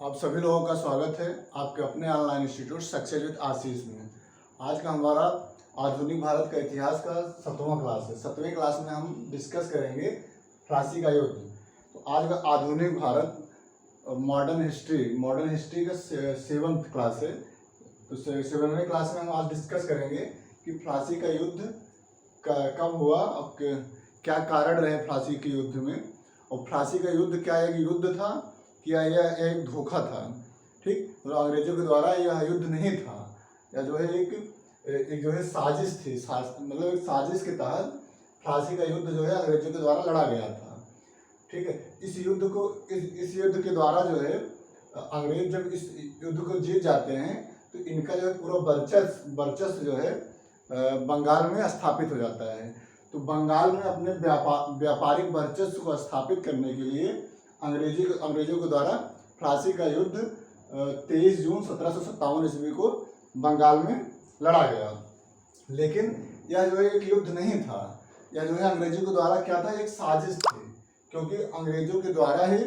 आप सभी लोगों का स्वागत है आपके अपने ऑनलाइन इंस्टीट्यूट सक्सेस विद आशीष में। आज का हमारा आधुनिक भारत का इतिहास का 7वां क्लास है। 7वें क्लास में हम डिस्कस करेंगे प्लासी का युद्ध। तो आज का आधुनिक भारत मॉडर्न हिस्ट्री का 7th क्लास है। तो 7वें क्लास में हम आज डिस्कस करेंगे कि प्लासी का युद्ध कब हुआ और क्या कारण रहे प्लासी के युद्ध में, और प्लासी का युद्ध क्या एक युद्ध था क्या यह एक धोखा था। ठीक, तो अंग्रेजों के द्वारा यह युद्ध नहीं था, या जो है एक जो है साजिश थी, मतलब एक साजिश के तहत प्लासी का युद्ध जो है अंग्रेजों के द्वारा लड़ा गया था। ठीक है, इस युद्ध के द्वारा जो है अंग्रेज जब इस युद्ध को जीत जाते हैं तो इनका जो है पूरा वर्चस्व जो है बंगाल में स्थापित हो जाता है। तो बंगाल में अपने व्यापारिक वर्चस्व को स्थापित करने के लिए अंग्रेजों के द्वारा प्लासी का युद्ध 23 जून 1757 ईस्वी को बंगाल में लड़ा गया। लेकिन यह जो है एक युद्ध नहीं था, यह जो है अंग्रेजों के द्वारा क्या था, एक साजिश थी। क्योंकि अंग्रेजों के द्वारा ही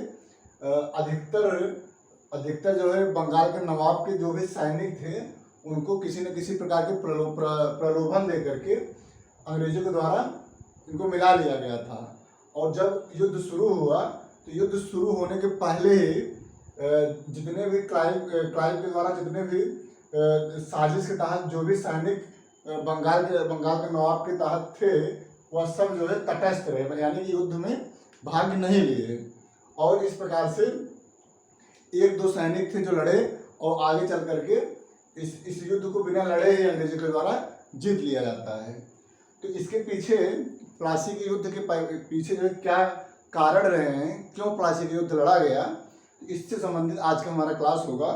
अधिकतर जो है बंगाल के नवाब के जो भी सैनिक थे उनको किसी न किसी प्रकार के प्रलोभन दे करके अंग्रेजों के द्वारा इनको मिला लिया गया था। और जब युद्ध शुरू हुआ तो युद्ध शुरू होने के पहले ही जितने भी क्लाइव के द्वारा जितने भी साजिश के तहत जो भी सैनिक बंगाल के नवाब के तहत थे वह सब जो है तटस्थ रहे, यानी कि युद्ध में भाग नहीं लिए। और इस प्रकार से 1-2 सैनिक थे जो लड़े और आगे चल करके इस युद्ध को बिना लड़े ही अंग्रेजों के द्वारा जीत लिया जाता है। तो इसके पीछे प्लासी के युद्ध के पीछे जो क्या कारण रहे हैं, क्यों प्लासी का युद्ध लड़ा गया, इससे संबंधित आज का हमारा क्लास होगा।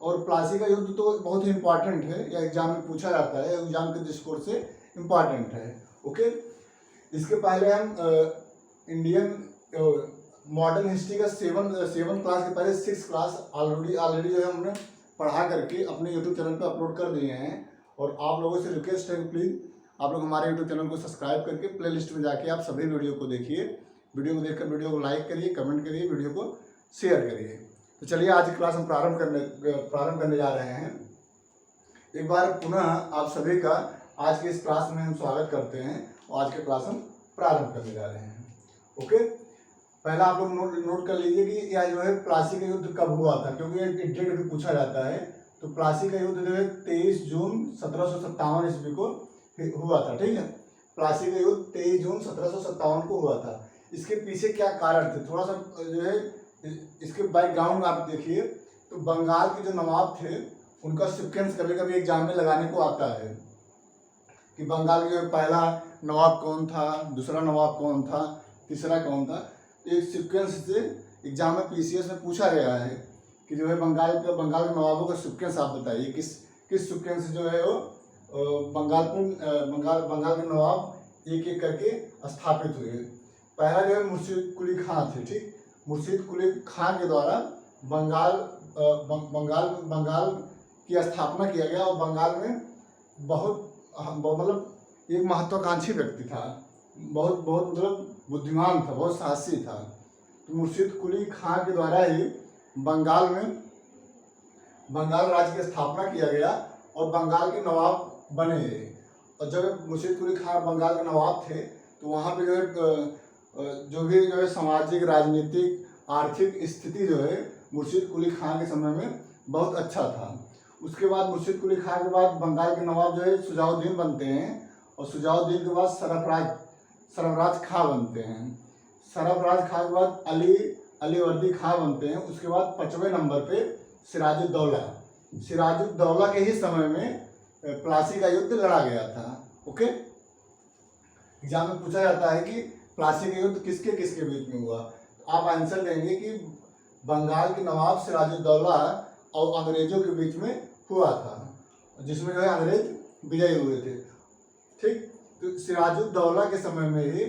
और प्लासी का युद्ध तो बहुत ही इम्पॉर्टेंट है, या एग्जाम में पूछा जाता है, एग्जाम के दृष्टिकोण से इम्पॉर्टेंट है। ओके, इसके पहले हम इंडियन मॉडर्न हिस्ट्री का 7 क्लास के पहले 6 क्लास ऑलरेडी जो है हमने पढ़ा करके अपने यूट्यूब चैनल पर अपलोड कर दिए हैं। और आप लोगों से रिक्वेस्ट है कि प्लीज़ आप लोग हमारे यूट्यूब चैनल को सब्सक्राइब करके प्लेलिस्ट में जाके आप सभी वीडियो को देखिए। वीडियो को देखकर वीडियो को लाइक करिए, कमेंट करिए, वीडियो को शेयर करिए। तो चलिए आज की क्लास हम प्रारंभ करने जा रहे हैं। एक बार पुनः आप सभी का आज के इस क्लास में हम स्वागत करते हैं और आज के क्लास हम प्रारंभ करने जा रहे हैं। ओके, पहला आप लोग नोट कर लीजिए कि यह जो है प्लासी का युद्ध कब हुआ था, क्योंकि एक डेट भी पूछा जाता है। तो प्लासी का युद्ध जो है 23 जून 1757 ईस्वी को हुआ था। ठीक है, प्लासी का युद्ध 23 जून 1757 को हुआ था। इसके पीछे क्या कारण थे, थोड़ा सा जो है इसके बैकग्राउंड में आप देखिए। तो बंगाल के जो नवाब थे उनका सीक्वेंस कभी कभी एग्जाम में लगाने को आता है कि बंगाल के पहला नवाब कौन था, दूसरा नवाब कौन था, तीसरा कौन था। एक सीक्वेंस से एग्जाम में पीसीएस में पूछा गया है कि जो है बंगाल के नवाबों का सीक्वेंस आप बताइए, किस सीक्वेंस से जो है वो बंगाल के नवाब एक एक करके स्थापित हुए। पहला जो है मुर्शीद कुली खां थे। ठीक, मुर्शीद कुली खां के द्वारा बंगाल की स्थापना किया गया। और बंगाल में मतलब एक महत्वाकांक्षी व्यक्ति था, बहुत मतलब बुद्धिमान था, बहुत साहसी था। तो मुर्शीद कुली खां के द्वारा ही बंगाल राज्य की स्थापना किया गया और बंगाल के नवाब बने। और जब मुर्शीद कुली खां बंगाल के नवाब थे तो वहाँ पे जो है सामाजिक, राजनीतिक, आर्थिक स्थिति जो है मुर्शीद कुली खां के समय में बहुत अच्छा था। उसके बाद मुर्शीद कुली खां के बाद बंगाल के नवाब जो है सुजाउद्दीन बनते हैं, और सुजाउद्दीन के बाद सरफराज खां बनते हैं। सरफराज खां के बाद अलीवर्दी खां बनते हैं। उसके बाद 5वें नंबर पे सिराजुद्दौला के ही समय में प्लासी का युद्ध लड़ा गया था। ओके, एग्जाम में पूछा जाता है कि प्लासी का युद्ध किसके बीच में हुआ। आप आंसर देंगे कि बंगाल के नवाब सिराजुद्दौला और अंग्रेजों के बीच में हुआ था, जिसमें जो है अंग्रेज विजयी हुए थे। ठीक, तो सिराजुद्दौला के समय में ही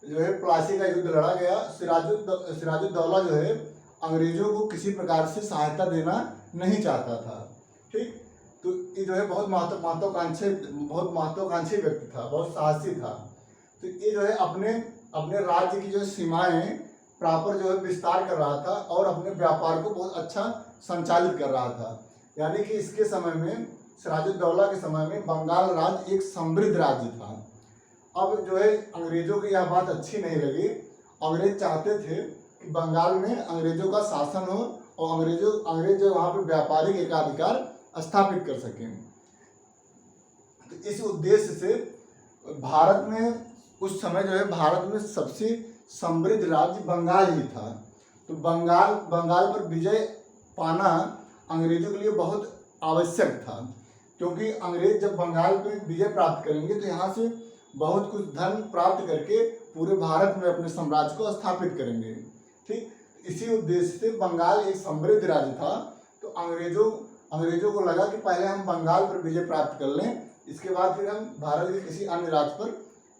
जो है प्लासी का युद्ध लड़ा गया। सिराजुद्दौला जो है अंग्रेजों को किसी प्रकार से सहायता देना नहीं चाहता था। ठीक, तो ये जो है बहुत महत्वाकांक्षी व्यक्ति था, बहुत साहसी था। तो ये जो है अपने राज्य की जो सीमाएं प्रॉपर जो है विस्तार कर रहा था और अपने व्यापार को बहुत अच्छा संचालित कर रहा था। यानी कि इसके समय में, सिराजुद्दौला के समय में बंगाल राज्य एक समृद्ध राज्य था। अब जो है अंग्रेजों को यह बात अच्छी नहीं लगी। अंग्रेज चाहते थे कि बंगाल में अंग्रेजों का शासन हो और अंग्रेज जो वहाँ पे व्यापारिक एकाधिकार स्थापित कर सकें। तो इस उद्देश्य से भारत में उस समय जो है भारत में सबसे समृद्ध राज्य बंगाल ही था। तो बंगाल पर विजय पाना अंग्रेजों के लिए बहुत आवश्यक था, क्योंकि अंग्रेज जब बंगाल पे विजय प्राप्त करेंगे तो यहाँ से बहुत कुछ धन प्राप्त करके पूरे भारत में अपने साम्राज्य को स्थापित करेंगे। ठीक, इसी उद्देश्य से बंगाल एक समृद्ध राज्य था। तो अंग्रेजों को लगा कि पहले हम बंगाल पर विजय प्राप्त कर लें, इसके बाद फिर हम भारत के किसी अन्य राज्य पर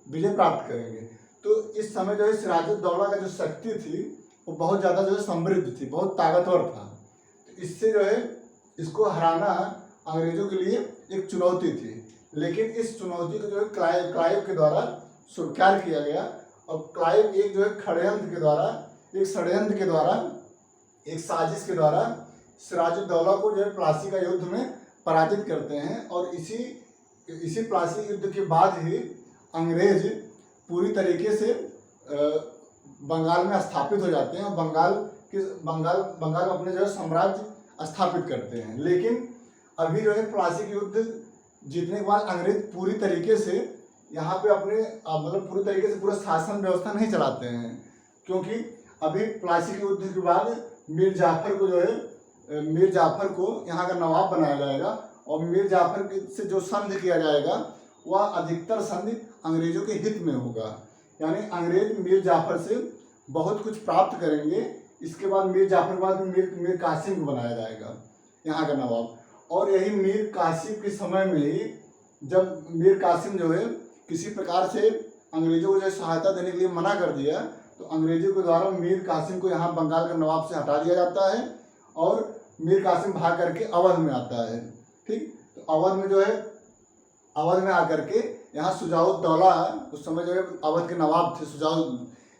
विजय प्राप्त करेंगे। तो इस समय जो है सिराजुद्दौला का जो शक्ति थी वो बहुत ज़्यादा जो है समृद्ध थी, बहुत ताकतवर था। तो इससे जो है इसको हराना अंग्रेजों के लिए एक चुनौती थी। लेकिन इस चुनौती को जो है क्लाइव के द्वारा स्वीकार किया गया और क्लाइव एक जो है षड्यंत्र के द्वारा एक साजिश के द्वारा सिराजुद्दौला को जो है प्लासी का युद्ध में पराजित करते हैं। और इसी प्लासी युद्ध के बाद ही अंग्रेज पूरी तरीके से बंगाल में स्थापित हो जाते हैं और बंगाल में अपने जो है साम्राज्य स्थापित करते हैं। लेकिन अभी जो है प्लासी के युद्ध जीतने के बाद अंग्रेज पूरी तरीके से यहाँ पे अपने मतलब पूरी तरीके से पूरा शासन व्यवस्था नहीं चलाते हैं, क्योंकि अभी प्लासी के युद्ध के बाद मीर जाफर को यहाँ का नवाब बनाया जाएगा और मीर जाफर से जो संधि किया जाएगा वह अधिकतर संधि अंग्रेजों के हित में होगा। यानी अंग्रेज मीर जाफर से बहुत कुछ प्राप्त करेंगे। इसके बाद मीर जाफर के बाद मीर कासिम को बनाया जाएगा यहाँ का नवाब। और यही मीर कासिम के समय में ही जब मीर कासिम जो है किसी प्रकार से अंग्रेजों को जो सहायता देने के लिए मना कर दिया, तो अंग्रेजों के द्वारा मीर कासिम को यहाँ बंगाल के नवाब से हटा दिया जाता है और मीर कासिम भाग करके अवध में आता है। ठीक, तो अवध में आकर के यहाँ शुजाउद्दौला, उस समय जो है अवध के नवाब थे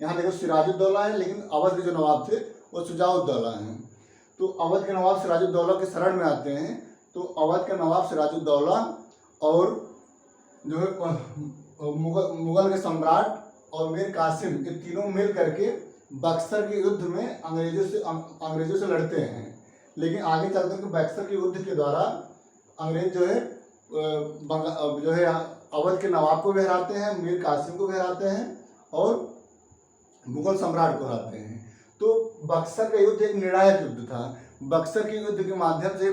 यहाँ देखो सिराजुद्दौला है, लेकिन अवध के जो नवाब थे वो शुजाउद्दौला हैं। तो अवध के नवाब सिराजुद्दौला के शरण में आते हैं। तो अवध के नवाब सिराजुद्दौला और जो है मुगल के सम्राट और मीर कासिम, ये तीनों मिल करके बक्सर के युद्ध में अंग्रेजों से लड़ते हैं। लेकिन आगे चल करके बक्सर के युद्ध के द्वारा अंग्रेज जो है अवध के नवाब को भी हराते हैं, मीर कासिम को भी हराते हैं और मुगल सम्राट को हराते हैं। तो बक्सर का युद्ध एक निर्णायक युद्ध था। बक्सर के युद्ध के माध्यम से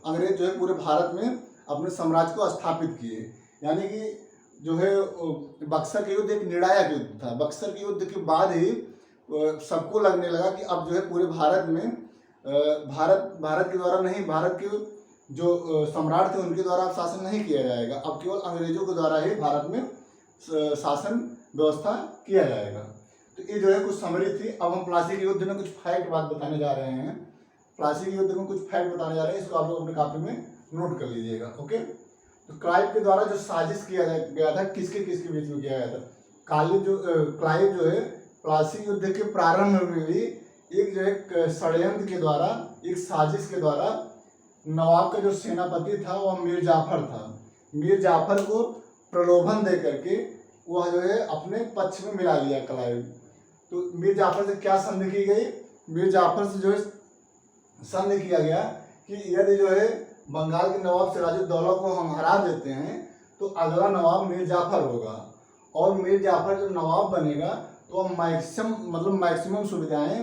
अंग्रेज जो है पूरे भारत में अपने साम्राज्य को स्थापित किए। यानी कि जो है बक्सर के युद्ध एक निर्णायक युद्ध था। बक्सर के युद्ध के बाद ही सबको लगने लगा कि अब जो है पूरे भारत में भारत के द्वारा नहीं, भारत के जो सम्राट थे उनके द्वारा अब शासन नहीं किया जाएगा, अब केवल अंग्रेजों के द्वारा ही भारत में शासन व्यवस्था किया जाएगा। तो ये जो है कुछ समरी थी। अब हम प्लासी के युद्ध में कुछ फैक्ट बात बताने जा रहे हैं। प्लासी के युद्ध में कुछ फैक्ट बताने जा रहे हैं, इसको आप लोग अपने कॉपी में नोट कर लीजिएगा। ओके, तो क्लाइव के द्वारा जो साजिश किया गया था किसके बीच में किया गया था? क्लाइव जो है प्लासी युद्ध के प्रारंभ में भी एक जो है षड्यंत्र के द्वारा, एक साजिश के द्वारा नवाब का जो सेनापति था वह मीर जाफर था। मीर जाफर को प्रलोभन दे करके वह जो है अपने पक्ष में मिला लिया क्लाइव। तो मीर जाफर से क्या संधि की गई? मीर जाफर से जो है संधि किया गया कि यदि जो है बंगाल के नवाब सिराजुद्दौला को हम हरा देते हैं तो अगला नवाब मीर जाफर होगा और मीर जाफर जब नवाब बनेगा तो वह मैक्सिमम सुविधाएं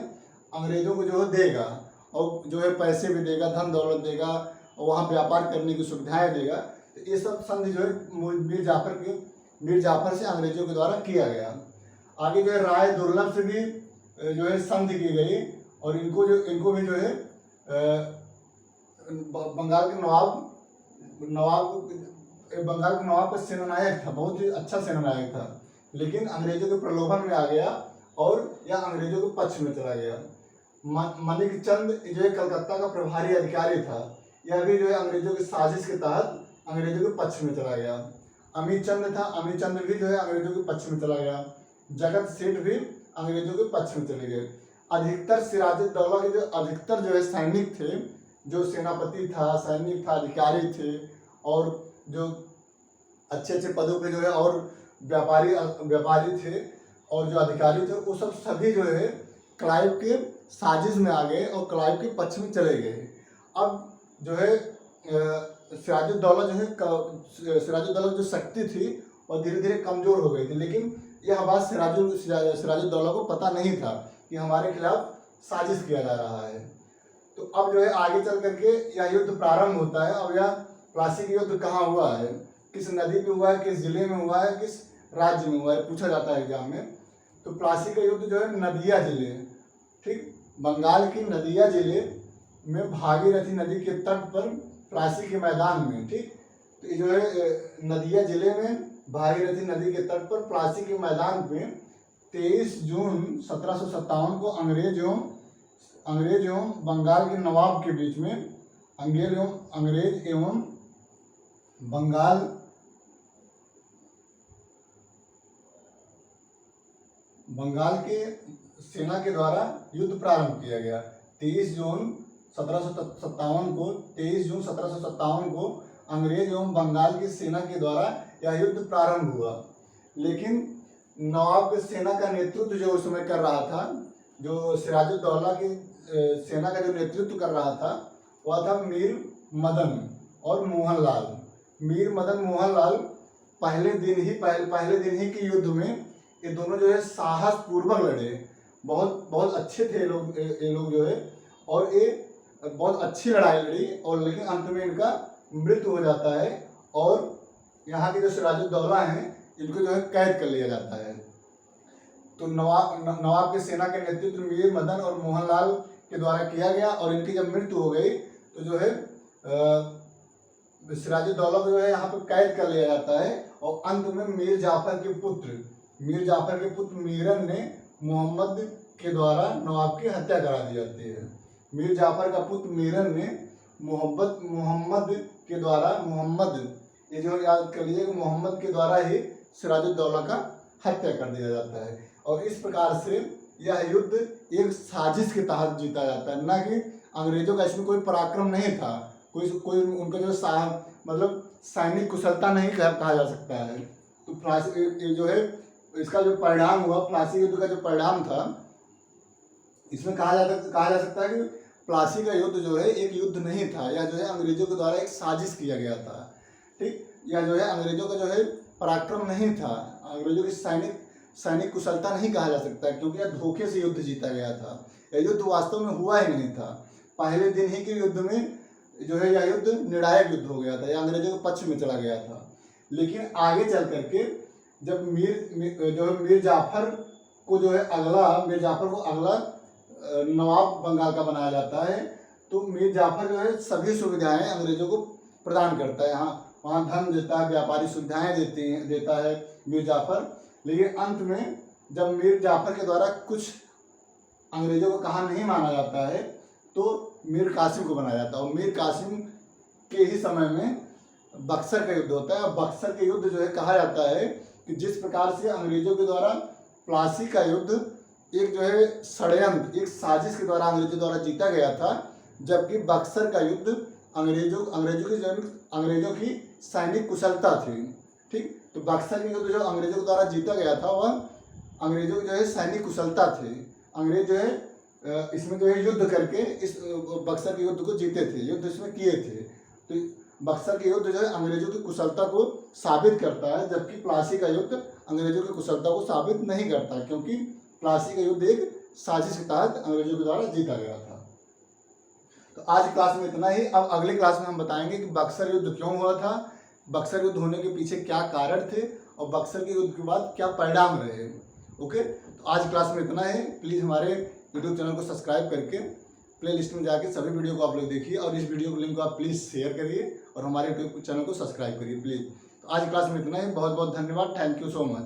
अंग्रेजों को जो है देगा और जो है पैसे भी देगा, धन दौलत देगा और वहाँ व्यापार करने की सुविधाएं देगा। तो ये सब संधि जो है मीर जाफर से अंग्रेजों के द्वारा किया गया। आगे जो है राय दुर्लभ से भी जो है संधि की गई और इनको भी जो है बंगाल के नवाब का सेनानायक था, बहुत ही अच्छा सेनानायक था, लेकिन अंग्रेजों के प्रलोभन में आ गया और यह अंग्रेजों के पक्ष में चला गया। मलिक चंद जो है कलकत्ता का प्रभारी अधिकारी था, यह भी जो है अंग्रेजों की साजिश के तहत अंग्रेजों के पक्ष में चला गया। अमीर चंद भी जो है अंग्रेजों के पक्ष में चला गया। जगत सेठ भी अंग्रेजों के पक्ष में चले गए। अधिकतर सिराजुद्दौला के जो अधिकतर जो है सैनिक थे, जो सेनापति था, सैनिक था, अधिकारी थे, और जो अच्छे अच्छे पदों पे जो है और व्यापारी थे और जो अधिकारी थे, वो सब सभी जो है क्लाइव के साजिश में आ गए और क्लाइव के पक्ष में चले गए। अब जो है सिराजुद्दौला की जो शक्ति थी और धीरे धीरे कमज़ोर हो गई थी, लेकिन यह बात सिराजुद्दौला को पता नहीं था कि हमारे खिलाफ साजिश किया जा रहा है। तो अब जो है आगे चल करके यह युद्ध प्रारंभ होता है। अब यह प्लासी का युद्ध कहाँ हुआ है, किस नदी पे हुआ है, किस जिले में हुआ है, किस राज्य में हुआ है, पूछा जाता है एग्जाम में। तो प्लासी का युद्ध जो है नदिया जिले, ठीक, बंगाल की नदिया जिले में भागीरथी नदी के तट पर प्लासी के मैदान में, ठीक। तो ये जो है नदिया जिले में भागीरथी नदी के तट पर प्लासी के मैदान पे 23 जून 1757 को अंग्रेज एवं बंगाल के नवाब के बीच में अंग्रेज एवं बंगाल के सेना के द्वारा युद्ध प्रारंभ किया गया। 23 जून 1757 को अंग्रेज एवं बंगाल की सेना के द्वारा यह युद्ध प्रारंभ हुआ। लेकिन नवाब की सेना का नेतृत्व जो उस समय कर रहा था, जो सिराजुद्दौला की सेना का जो नेतृत्व कर रहा था, वह था मीर मदन और मोहनलाल। मीर मदन मोहनलाल पहले दिन ही के युद्ध में ये दोनों जो है साहस पूर्वक लड़े। बहुत अच्छे थे ये लोग जो है, और ये बहुत अच्छी लड़ाई लड़ी, और लेकिन अंत में इनका मृत्यु हो जाता है और यहाँ के जो सिराजुद्दौला हैं इनको जो है कैद कर लिया जाता है। तो नवाब के सेना के नेतृत्व मीर मदन और मोहनलाल के द्वारा किया गया, और इनकी जब मृत्यु हो गई तो जो है सिराजुद्दौला को जो है यहाँ पर कैद कर लिया जाता है। और अंत में मीर जाफर के पुत्र मीरन ने मोहम्मद के द्वारा नवाब की हत्या करा दी जाती है। मीर जाफर का पुत्र मीरन ने मोहम्मद के द्वारा, ये जो याद कर लीजिए, मोहम्मद के द्वारा ही सिराजुद्दौला का हत्या कर दिया जाता है। और इस प्रकार से यह युद्ध एक साजिश के तहत जीता जाता है, ना कि अंग्रेजों का इसमें कोई पराक्रम नहीं था, कोई उनका जो मतलब सैनिक कुशलता नहीं कहा जा सकता है। तो प्लासी जो है इसका जो परिणाम हुआ, प्लासी युद्ध का जो परिणाम था, इसमें कहा जा सकता है कि प्लासी का युद्ध जो है एक युद्ध नहीं था, यह जो है अंग्रेजों के द्वारा एक साजिश किया गया था, ठीक। यह जो है अंग्रेजों का जो है पराक्रम नहीं था, अंग्रेजों की सैनिक कुशलता नहीं कहा जा सकता, क्योंकि यह धोखे से युद्ध जीता गया था। यह युद्ध वास्तव में हुआ ही नहीं था। पहले दिन ही के युद्ध में जो है यह युद्ध निर्णायक युद्ध हो गया था, यह अंग्रेजों के पक्ष में चला गया था। लेकिन आगे चल करके जब मीर जाफर को अगला नवाब बंगाल का बनाया जाता है, तो मीर जाफर जो है सभी सुविधाएं अंग्रेजों को प्रदान करता है। वहाँ धन देता है, व्यापारी सुविधाएं देता है मीर जाफर। लेकिन अंत में जब मीर जाफर के द्वारा कुछ अंग्रेजों को कहा नहीं माना जाता है, तो मीर कासिम को बनाया जाता है। और मीर कासिम के ही समय में बक्सर का युद्ध होता है। और बक्सर के युद्ध जो है कहा जाता है कि जिस प्रकार से अंग्रेजों के द्वारा प्लासी का युद्ध एक जो है षड्यंत्र, एक साजिश के द्वारा अंग्रेजों द्वारा जीता गया था, जबकि बक्सर का युद्ध अंग्रेजों की सैनिक कुशलता थी, ठीक। तो बक्सर के युद्ध जो अंग्रेजों के द्वारा जीता गया था, वह अंग्रेजों की जो है सैनिक कुशलता थे। अंग्रेज जो है इसमें जो है युद्ध करके इस बक्सर के युद्ध को जीते थे, युद्ध इसमें किए थे। तो बक्सर के युद्ध जो है अंग्रेजों की कुशलता को साबित करता है, जबकि प्लासी का युद्ध अंग्रेजों की कुशलता को साबित नहीं करता, क्योंकि प्लासी का युद्ध एक साजिश के तहत अंग्रेजों के द्वारा जीता गया था। तो आज क्लास में इतना ही। अब अगली क्लास में हम बताएंगे कि बक्सर युद्ध क्यों हुआ था, बक्सर युद्ध होने के पीछे क्या कारण थे, और बक्सर के युद्ध के बाद क्या परिणाम रहे। ओके, तो आज क्लास में इतना है। प्लीज़ हमारे यूट्यूब चैनल को सब्सक्राइब करके प्ले लिस्ट में जाके सभी वीडियो को आप लोग देखिए, और इस वीडियो को लिंक को आप प्लीज़ शेयर करिए और हमारे यूट्यूब चैनल को सब्सक्राइब करिए प्लीज़। तो आज क्लास में इतना ही। बहुत बहुत धन्यवाद। Thank you so much.